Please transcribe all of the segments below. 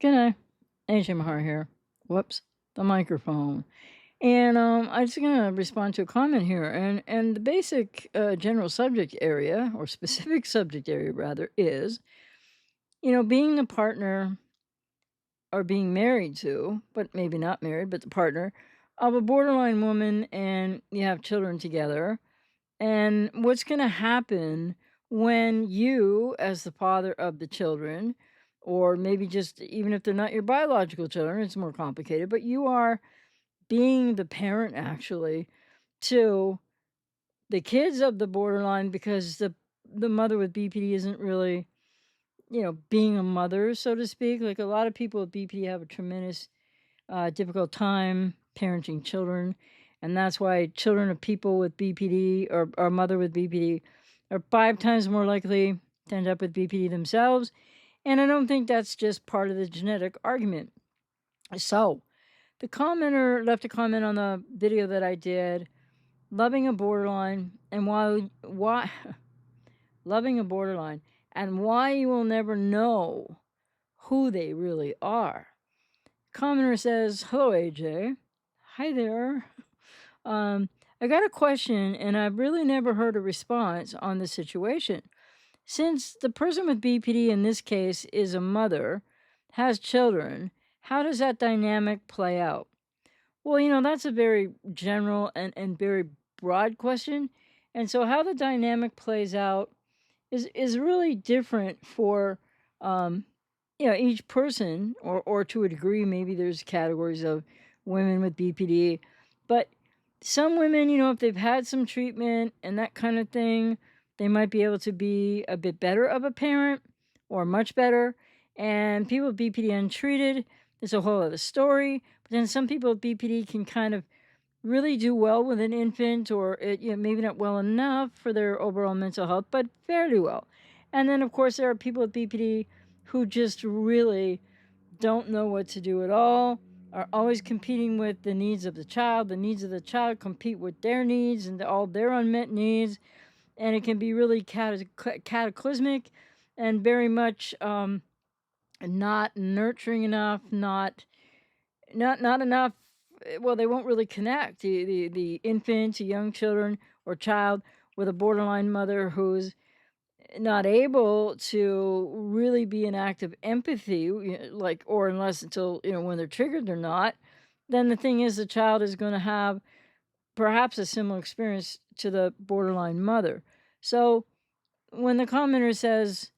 Good night. HMR here. Whoops, the microphone. And I'm just gonna respond to a comment here, and the basic general subject area, or specific subject area rather, is being the partner or being married to, but maybe not married, but the partner of a borderline woman, and you have children together. And what's gonna happen when you, as the father of the children, or maybe just even if they're not your biological children, it's more complicated, but you are being the parent actually to the kids of the borderline because the mother with BPD isn't really, being a mother, so to speak. Like a lot of people with BPD have a tremendous difficult time parenting children, and that's why children of people with BPD or mother with BPD are 5 times more likely to end up with BPD themselves. And I don't think that's just part of the genetic argument. So, the commenter left a comment on the video that I did, loving a borderline, and why loving a borderline, and why you will never know who they really are. Commenter says, "Hello, AJ. Hi there. I got a question, and I've really never heard a response on the situation. Since the person with BPD in this case is a mother, has children, how does that dynamic play out?" Well, that's a very general and very broad question. And so how the dynamic plays out is really different for um, each person, or to a degree, maybe there's categories of women with BPD. But some women, if they've had some treatment and that kind of thing, they might be able to be a bit better of a parent or much better. And people with BPD untreated, it's a whole other story. But then some people with BPD can kind of really do well with an infant, or maybe not well enough for their overall mental health, but fairly well. And then, of course, there are people with BPD who just really don't know what to do at all, are always competing with the needs of the child. The needs of the child compete with their needs and all their unmet needs. And it can be really cataclysmic and very much not nurturing enough, not enough. Well, they won't really connect the infant, young children, or child with a borderline mother who's not able to really be an act of empathy, like, or unless until when they're triggered, they're not. Then the thing is, the child is going to have perhaps a similar experience to the borderline mother. So when the commenter says,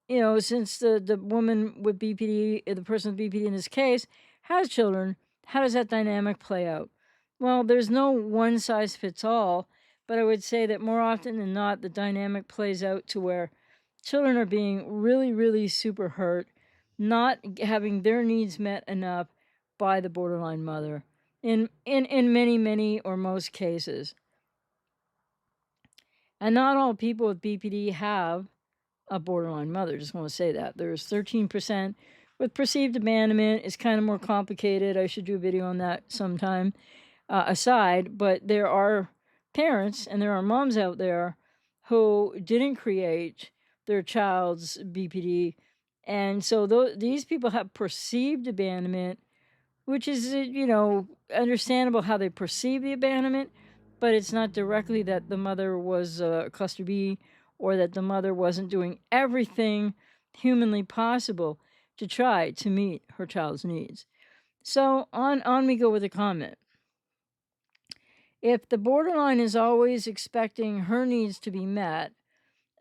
since the woman with BPD, the person with BPD in this case, has children, how does that dynamic play out? Well, there's no one size fits all, but I would say that more often than not, the dynamic plays out to where children are being really, really super hurt, not having their needs met enough by the borderline mother in many, many or most cases. And not all people with BPD have a borderline mother. Just want to say that. There's 13% with perceived abandonment. It's kind of more complicated. I should do a video on that sometime aside. But there are parents and there are moms out there who didn't create their child's BPD. And so these people have perceived abandonment, which is, understandable how they perceive the abandonment, but it's not directly that the mother was a cluster B, or that the mother wasn't doing everything humanly possible to try to meet her child's needs. So on we go with the comment. If the borderline is always expecting her needs to be met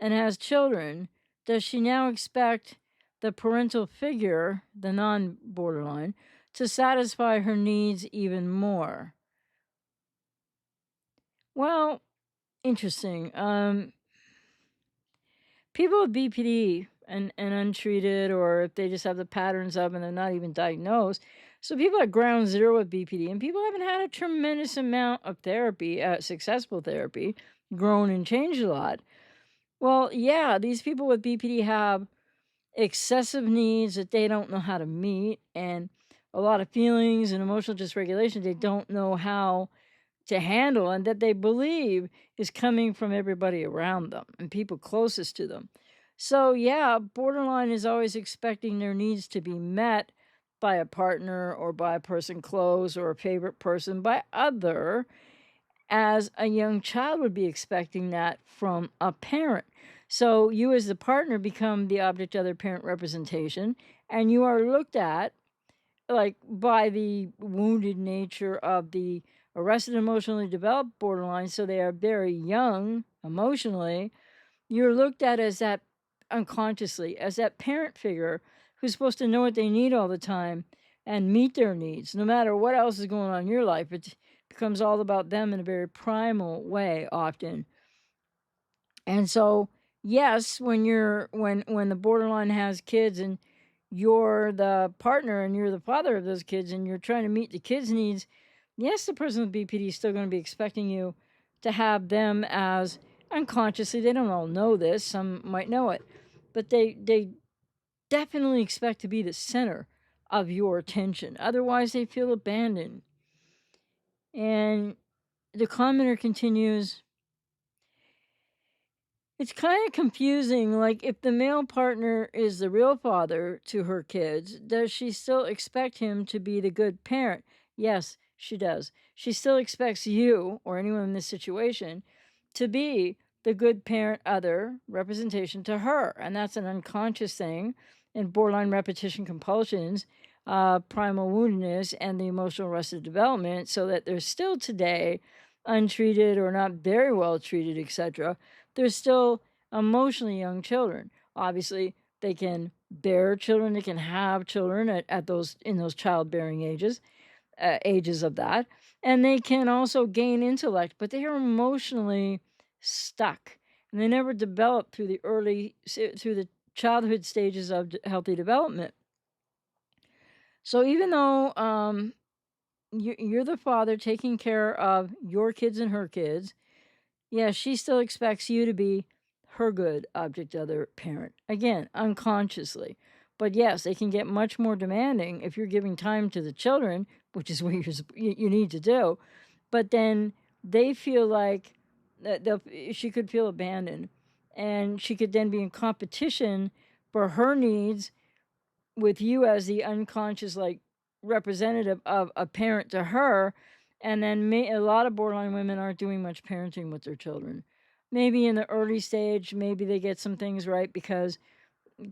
and has children, does she now expect the parental figure, the non-borderline, to satisfy her needs even more? Well, interesting. People with BPD and untreated, or if they just have the patterns of and they're not even diagnosed. So people at ground zero with BPD, and people haven't had a tremendous amount of therapy, successful therapy, grown and changed a lot. Well, yeah, these people with BPD have excessive needs that they don't know how to meet, and a lot of feelings and emotional dysregulation they don't know how to handle, and that they believe is coming from everybody around them and people closest to them. So, yeah, borderline is always expecting their needs to be met by a partner or by a person close or a favorite person by other, as a young child would be expecting that from a parent. So, you as the partner become the object of their parent representation, and you are looked at like by the wounded nature of the arrested emotionally developed borderline, so they are very young emotionally. You're looked at as that unconsciously, as that parent figure who's supposed to know what they need all the time and meet their needs. No matter what else is going on in your life, it becomes all about them in a very primal way often. And so, yes, when the borderline has kids and you're the partner and you're the father of those kids and you're trying to meet the kids' needs, yes, the person with BPD is still going to be expecting you to have them as unconsciously. They don't all know this. Some might know it, but they definitely expect to be the center of your attention. Otherwise, they feel abandoned. And the commenter continues, it's kind of confusing. Like, if the male partner is the real father to her kids, does she still expect him to be the good parent? Yes, she does. She still expects you or anyone in this situation to be the good parent other representation to her. And that's an unconscious thing in borderline repetition compulsions, primal woundedness, and the emotional arrested development, so that there's still today untreated or not very well treated, etc. They're still emotionally young children. Obviously, they can bear children, they can have children at those in those childbearing ages of that, and they can also gain intellect, but they are emotionally stuck, and they never develop through the childhood stages of healthy development. So even though you're the father taking care of your kids and her kids, yeah, she still expects you to be her good object other parent. Again, unconsciously. But yes, they can get much more demanding if you're giving time to the children, which is what you need to do. But then they feel like she could feel abandoned, and she could then be in competition for her needs with you as the unconscious like representative of a parent to her. And then a lot of borderline women aren't doing much parenting with their children. Maybe in the early stage, maybe they get some things right because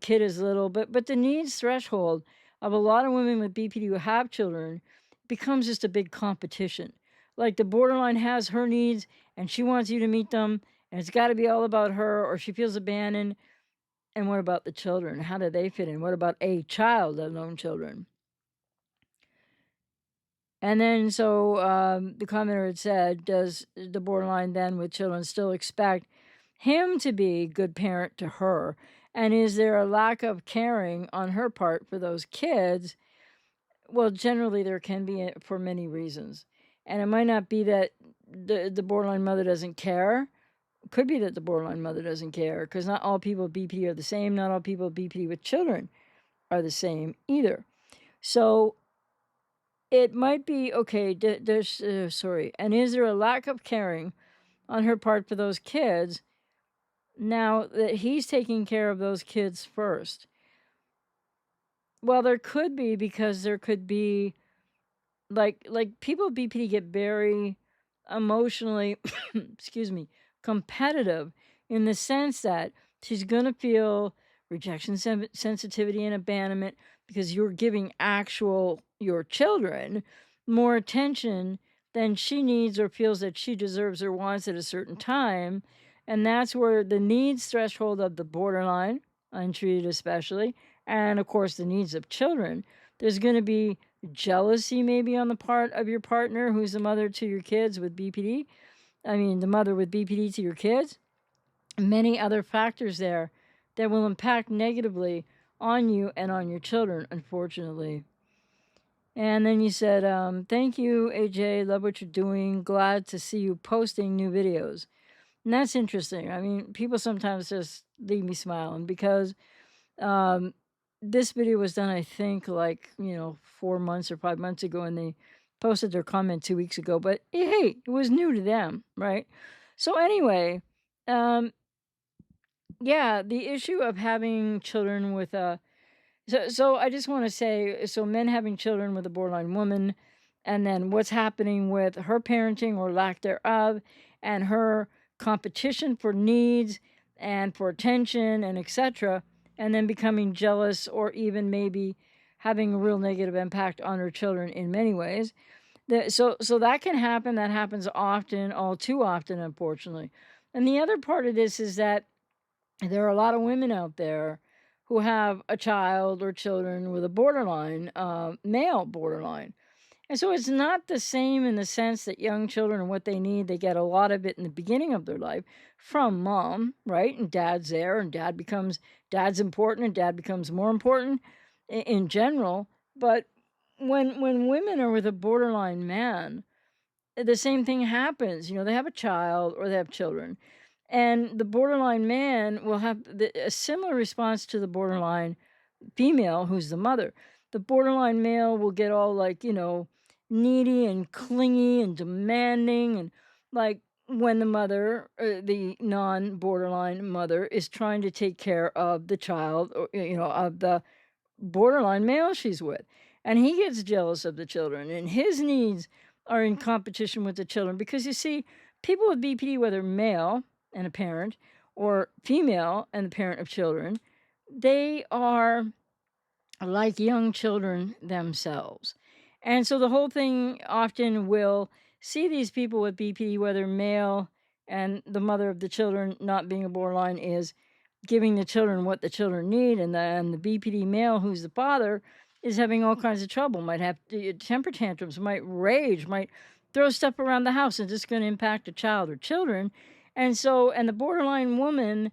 kid is little, but the needs threshold of a lot of women with BPD who have children becomes just a big competition. Like, the borderline has her needs and she wants you to meet them, and it's got to be all about her, or she feels abandoned. And what about the children? How do they fit in? What about a child, let alone children? And then, so the commenter had said, does the borderline then with children still expect him to be good parent to her? And is there a lack of caring on her part for those kids? Well, generally there can be for many reasons. And it might not be that the borderline mother doesn't care. It could be that the borderline mother doesn't care, because not all people with BPD are the same. Not all people with BPD with children are the same either. So it might be okay. Sorry. And is there a lack of caring on her part for those kids now that he's taking care of those kids first? Well, there could be, because there could be like people with BPD get very emotionally excuse me, competitive, in the sense that she's going to feel rejection sensitivity and abandonment because you're giving your children more attention than she needs or feels that she deserves or wants at a certain time. And that's where the needs threshold of the borderline, untreated especially, and of course the needs of children, there's going to be jealousy maybe on the part of your partner who's the mother to your kids with BPD. I mean, the mother with BPD to your kids. Many other factors there that will impact negatively on you and on your children, unfortunately. And then you said, thank you, AJ. Love what you're doing. Glad to see you posting new videos. And that's interesting. I mean, people sometimes just leave me smiling because this video was done, I think, 4 months or 5 months ago, and they posted their comment 2 weeks ago. But hey, it was new to them, right? So anyway, Yeah, the issue of having children with a so I just want to say, so men having children with a borderline woman, and then what's happening with her parenting or lack thereof, and her competition for needs and for attention and etc., and then becoming jealous or even maybe having a real negative impact on her children in many ways. So that can happen. That happens often, all too often, unfortunately. And the other part of this is that there are a lot of women out there who have a child or children with a borderline, male borderline. And so it's not the same in the sense that young children and what they need, they get a lot of it in the beginning of their life from mom, right? And dad's there, and dad's important, and dad becomes more important in general. But when women are with a borderline man, the same thing happens. They have a child or they have children, and the borderline man will have a similar response to the borderline female, who's the mother. The borderline male will get all like, needy and clingy and demanding. And like when the mother, the non borderline mother, is trying to take care of the child, or, of the borderline male she's with. And he gets jealous of the children, and his needs are in competition with the children. Because you see, people with BPD, whether male and a parent or female and the parent of children, they are like young children themselves. And so the whole thing often will see these people with BPD, whether male and the mother of the children not being a borderline, is giving the children what the children need, and the BPD male, who's the father, is having all kinds of trouble, might have temper tantrums, might rage, might throw stuff around the house, and it's going to impact a child or children. And the borderline woman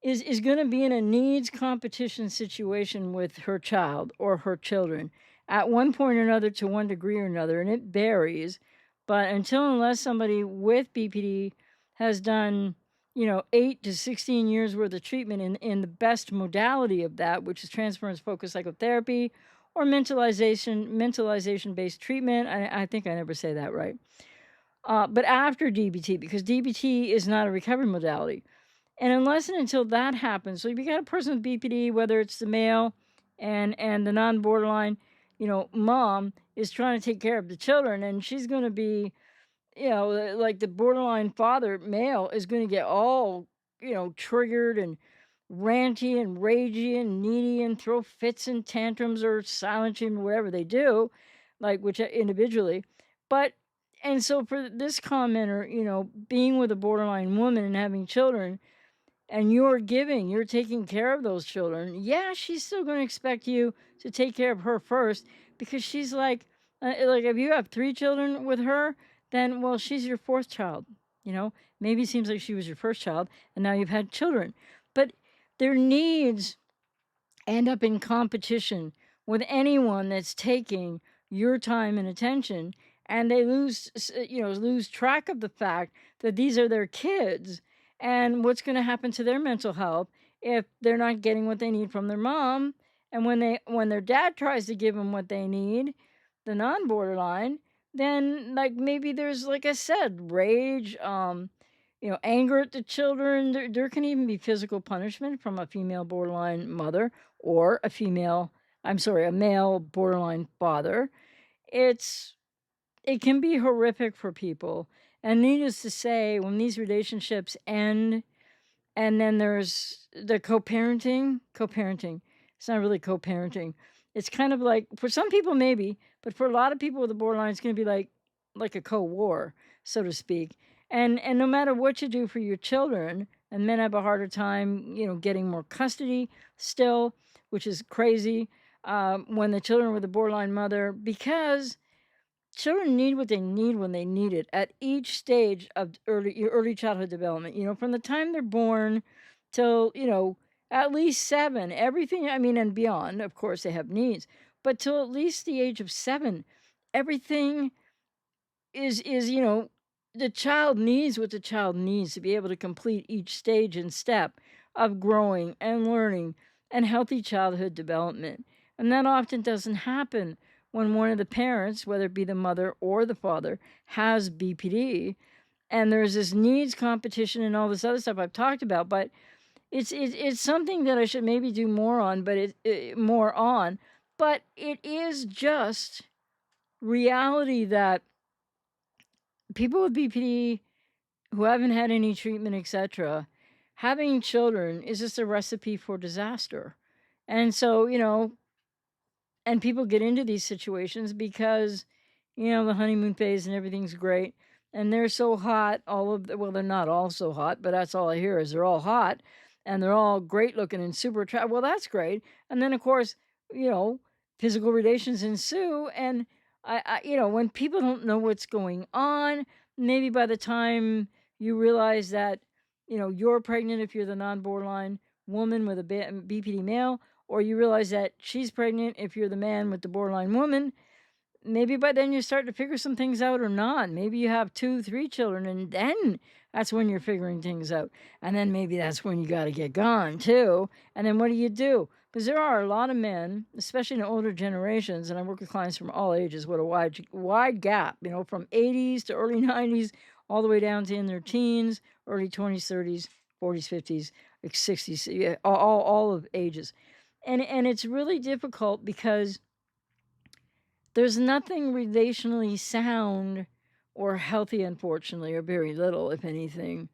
is going to be in a needs competition situation with her child or her children at one point or another, to one degree or another, and it varies. But unless somebody with BPD has done 8 to 16 years worth of treatment in the best modality of that, which is transference focused psychotherapy or mentalization based treatment. I think I never say that right. But after DBT, because DBT is not a recovery modality. And unless and until that happens, so if you got a person with BPD, whether it's the male and the non-borderline, mom is trying to take care of the children, and she's going to be, like the borderline father, male, is going to get all, triggered and ranty and ragey and needy and throw fits and tantrums or silent treatment, whatever they do, like which individually. But and so for this commenter, being with a borderline woman and having children, and you're taking care of those children, yeah, she's still going to expect you to take care of her first, because she's like if you have 3 children with her, then, well, she's your 4th child. Maybe it seems like she was your first child, and now you've had children. But their needs end up in competition with anyone that's taking your time and attention, and they lose track of the fact that these are their kids, and what's going to happen to their mental health if they're not getting what they need from their mom. And when their dad tries to give them what they need, the non-borderline, then like maybe there's, like I said, rage, anger at the children. There can even be physical punishment from a female borderline mother or a male borderline father. It can be horrific for people. And needless to say, when these relationships end, and then there's the co-parenting. It's not really co-parenting. It's kind of like, for some people maybe, but for a lot of people with the borderline, it's going to be like a co-war, so to speak. And no matter what you do for your children, and men have a harder time, getting more custody still, which is crazy, when the children with a borderline mother, because children need what they need when they need it at each stage of early childhood development. From the time they're born till at least 7. Everything, I mean, and beyond. Of course, they have needs, but till at least the age of 7, everything is the child needs what the child needs to be able to complete each stage and step of growing and learning and healthy childhood development. And that often doesn't happen when one of the parents, whether it be the mother or the father, has BPD. and there's this needs competition and all this other stuff I've talked about, but it's something that I should maybe do more on, but more on, but it is just reality that people with BPD who haven't had any treatment, etc., having children is just a recipe for disaster. And so, and people get into these situations because, the honeymoon phase and everything's great. And they're so hot, well, they're not all so hot, but that's all I hear is they're all hot and they're all great looking and super attractive. Well, that's great. And then, of course, you know, physical relations ensue. And when people don't know what's going on, maybe by the time you realize that, you're pregnant if you're the non borderline woman with a BPD male, or you realize that she's pregnant if you're the man with the borderline woman, maybe by then you start to figure some things out or not. Maybe you have 2, 3 children, and then that's when you're figuring things out. And then maybe that's when you got to get gone too. And then what do? Because there are a lot of men, especially in older generations, and I work with clients from all ages. What a wide gap, from 80s to early 90s, all the way down to in their teens, early 20s, 30s, 40s, 50s, like 60s, yeah, all of ages. And it's really difficult because there's nothing relationally sound or healthy, unfortunately, or very little, if anything,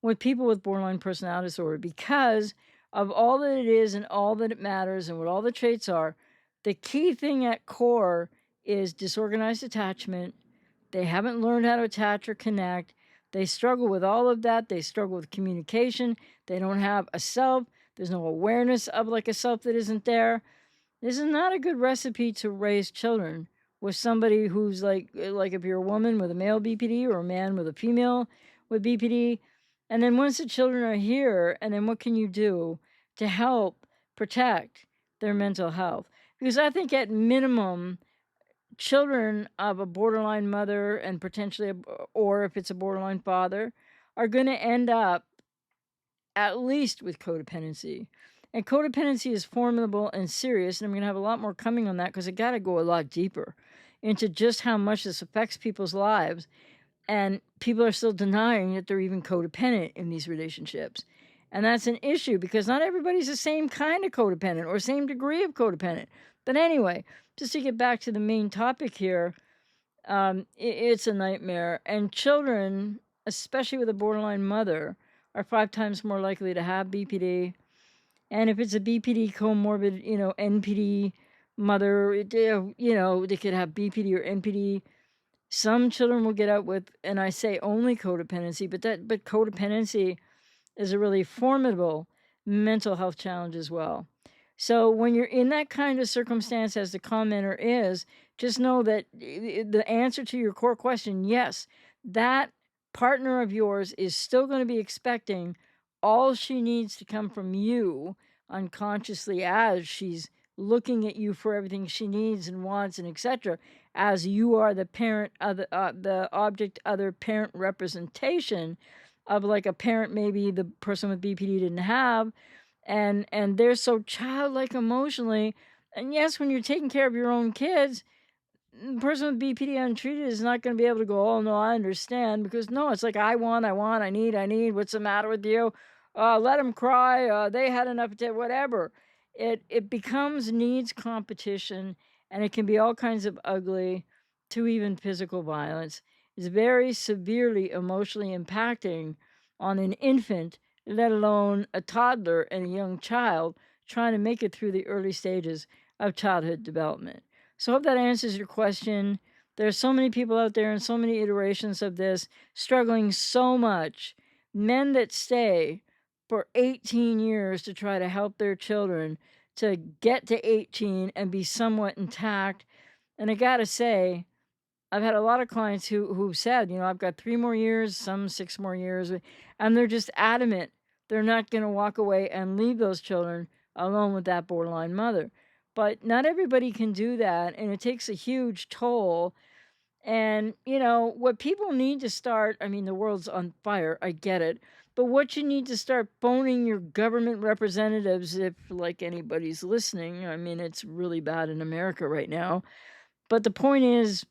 with people with borderline personality disorder because of all that it is and all that it matters and what all the traits are. The key thing at core is disorganized attachment. They haven't learned how to attach or connect. They struggle with all of that. They struggle with communication. They don't have a self. There's no awareness of like a self that isn't there. This is not a good recipe to raise children with somebody who's like if you're a woman with a male BPD or a man with a female with BPD. And then once the children are here, and then what can you do to help protect their mental health? Because I think at minimum, children of a borderline mother and potentially, or if it's a borderline father, are going to end up at least with codependency. And codependency is formidable and serious, and I'm going to have a lot more coming on that because I got to go a lot deeper into just how much this affects people's lives. And people are still denying that they're even codependent in these relationships. And that's an issue because not everybody's the same kind of codependent or same degree of codependent. But anyway, just to get back to the main topic here, it's a nightmare. And children, especially with a borderline mother, are 5 times more likely to have BPD. And if it's a BPD comorbid, NPD mother, they could have BPD or NPD. Some children will get out with, and I say only codependency, but codependency is a really formidable mental health challenge as well. So when you're in that kind of circumstance, as the commenter is, just know that the answer to your core question, yes, that partner of yours is still going to be expecting all she needs to come from you unconsciously as she's looking at you for everything she needs and wants and etc. As you are the parent of the object other parent representation of like a parent maybe the person with BPD didn't have, and they're so childlike emotionally. And yes, when you're taking care of your own kids, the person with BPD untreated is not going to be able to go, oh no, I understand, because no, it's like I want, I need. What's the matter with you? Let them cry. They had enough of it, whatever. It becomes needs competition, and it can be all kinds of ugly, to even physical violence. It's very severely emotionally impacting on an infant, let alone a toddler and a young child trying to make it through the early stages of childhood development. So I hope that answers your question. There are so many people out there and so many iterations of this struggling so much. Men that stay for 18 years to try to help their children to get to 18 and be somewhat intact. And I got to say, I've had a lot of clients who said, I've got 3 more years, some 6 more years, and they're just adamant they're not going to walk away and leave those children alone with that borderline mother. But not everybody can do that, and it takes a huge toll. And, what people need to start, I mean, the world's on fire, I get it. But what you need to start phoning your government representatives, if like anybody's listening, I mean, it's really bad in America right now. But the point is,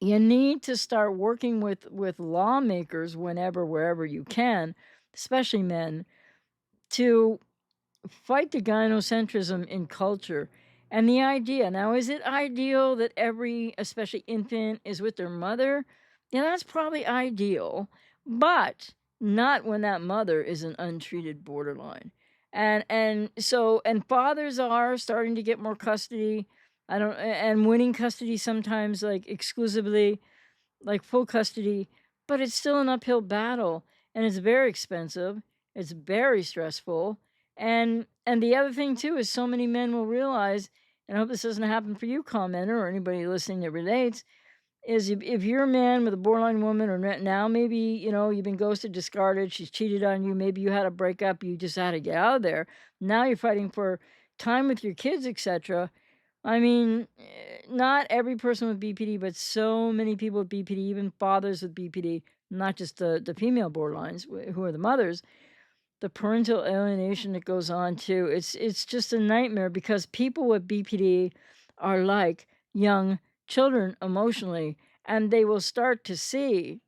You need to start working with lawmakers whenever, wherever you can, especially men, to fight the gynocentrism in culture. And the idea now, is it ideal that every, especially infant, is with their mother? Yeah, that's probably ideal, but not when that mother is an untreated borderline. And fathers are starting to get more custody. I don't and winning custody sometimes, like exclusively, like full custody, but it's still an uphill battle, and it's very expensive. It's very stressful. And the other thing too is so many men will realize, and I hope this doesn't happen for you, commenter, or anybody listening that relates, is if you're a man with a borderline woman, or now maybe, you've been ghosted, discarded, she's cheated on you, maybe you had a breakup, you just had to get out of there. Now you're fighting for time with your kids, etc. I mean, not every person with BPD, but so many people with BPD, even fathers with BPD, not just the female borderlines who are the mothers, the parental alienation that goes on too. It's just a nightmare, because people with BPD are like young children emotionally, and they will start to see,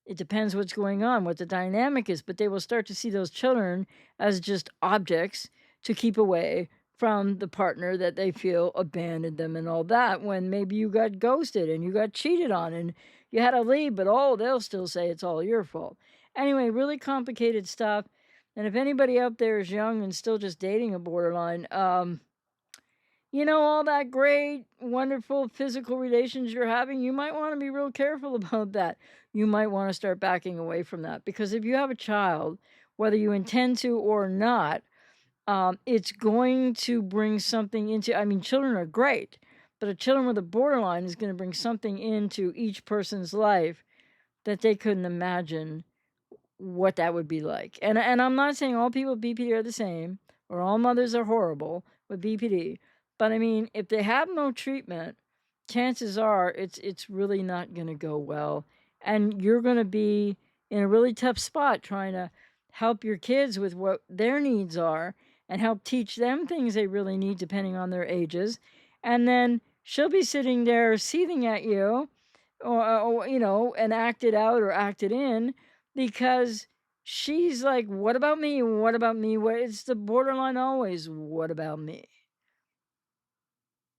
it depends what's going on, what the dynamic is, but they will start to see those children as just objects to keep away from the partner that they feel abandoned them and all that, when maybe you got ghosted and you got cheated on and you had to leave, but they'll still say it's all your fault. Anyway, really complicated stuff. And if anybody out there is young and still just dating a borderline, all that great, wonderful physical relations you're having, you might want to be real careful about that. You might want to start backing away from that, because if you have a child, whether you intend to or not, it's going to bring something into. I mean, children are great, but a children with a borderline is going to bring something into each person's life that they couldn't imagine what that would be like. And I'm not saying all people with BPD are the same, or all mothers are horrible with BPD, but I mean, if they have no treatment, chances are it's really not going to go well, and you're going to be in a really tough spot trying to help your kids with what their needs are, and help teach them things they really need depending on their ages. And then she'll be sitting there seething at you, and acted out or acted in, because she's like, what about me? What about me? What, it's the borderline always, what about me?